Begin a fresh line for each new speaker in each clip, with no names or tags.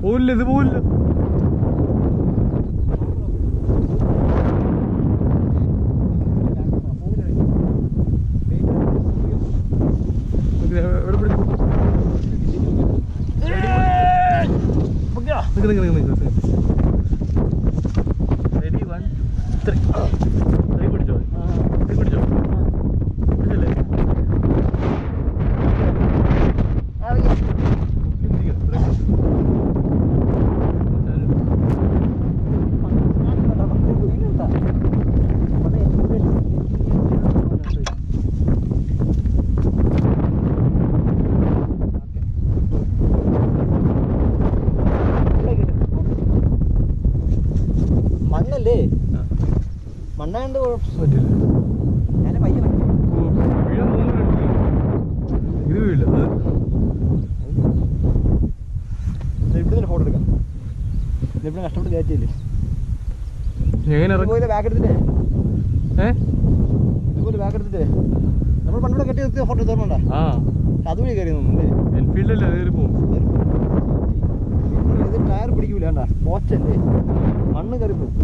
പോവില്ല, ഇത് പോവില്ല. എവിടെ പിടിച്ചു? റെഡി, 1 2 3 പിടിച്ചോ, പിടിച്ചോ, പിടിച്ചല്ലേ?
മണ്ണല്ലേ, മണ്ണാണ്ട് കുഴപ്പമില്ല. ഞാൻ പയ്യ
ഇത് വീഴില്ല.
ഇവിടെ ഫോട്ടോ എടുക്കാം. ഇവിടെ കഷ്ടപ്പെട്ട് കയറ്റിയില്ലേ? ഇതുപോലെ ബാഗ് എടുത്തിട്ടേ ഇതുപോലെ ബാഗ് എടുത്തിട്ടേ നമ്മൾ പണ്ടിവിടെ കെട്ടി നിർത്തിയ ഫോട്ടോ എടുത്തോണ്ടാ അതുവഴി കയറി തോന്നുന്നു.
എൻഫീൽഡല്ലേ കയറി പോകും.
ഇത് ടയർ പിടിക്കൂല, കണ്ടാ പോച്ചല്ലേ, മണ്ണ് കയറി പോകും.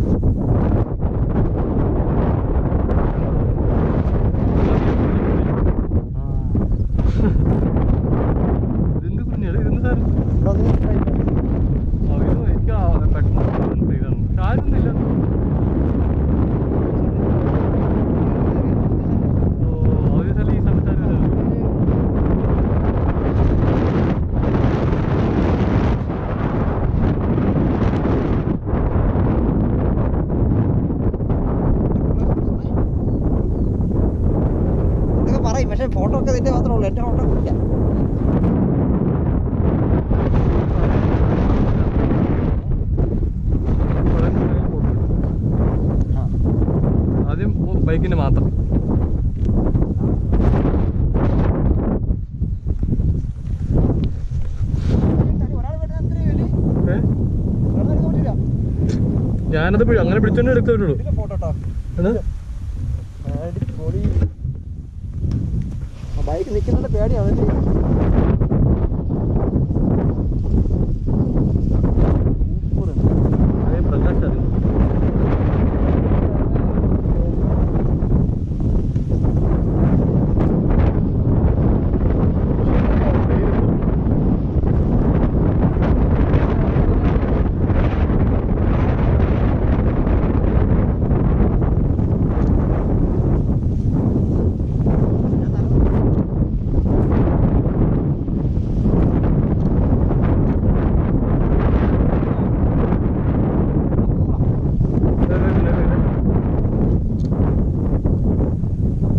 ഇതെന്ത് കുഞ്ഞാണ്, ഇതെന്ത് സാധനം? എനിക്ക് പെട്ടെന്ന് കാര്യമൊന്നുമില്ല. ഒരു സ്ഥലം ഈ സമയത്ത്
ഇതൊക്കെ പറയും, പക്ഷെ ഫോട്ടോ ഒക്കെ ഇതിന്റെ മാത്രമേ ഉള്ളൂ, എന്റെ ഫോട്ടോ ഇല്ല.
ആദ്യം ബൈക്കിന് മാത്രം. ഞാനത് അങ്ങനെ പിടിച്ചോണ്ട് എടുത്തോളൂ.
ബൈക്ക് നിൽക്കുന്നുണ്ട്, പേടിയാണ്.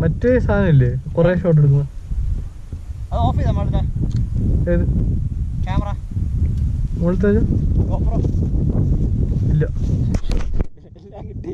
മറ്റേ സാധനം ഇല്ലേ കൊറേ ഷോട്ട് എടുക്കുമ്പോ? ഏത്
ക്യാമറ
മുകളിലത്തെ?
GoPro
ഇല്ല.
എല്ലാം കിട്ടി.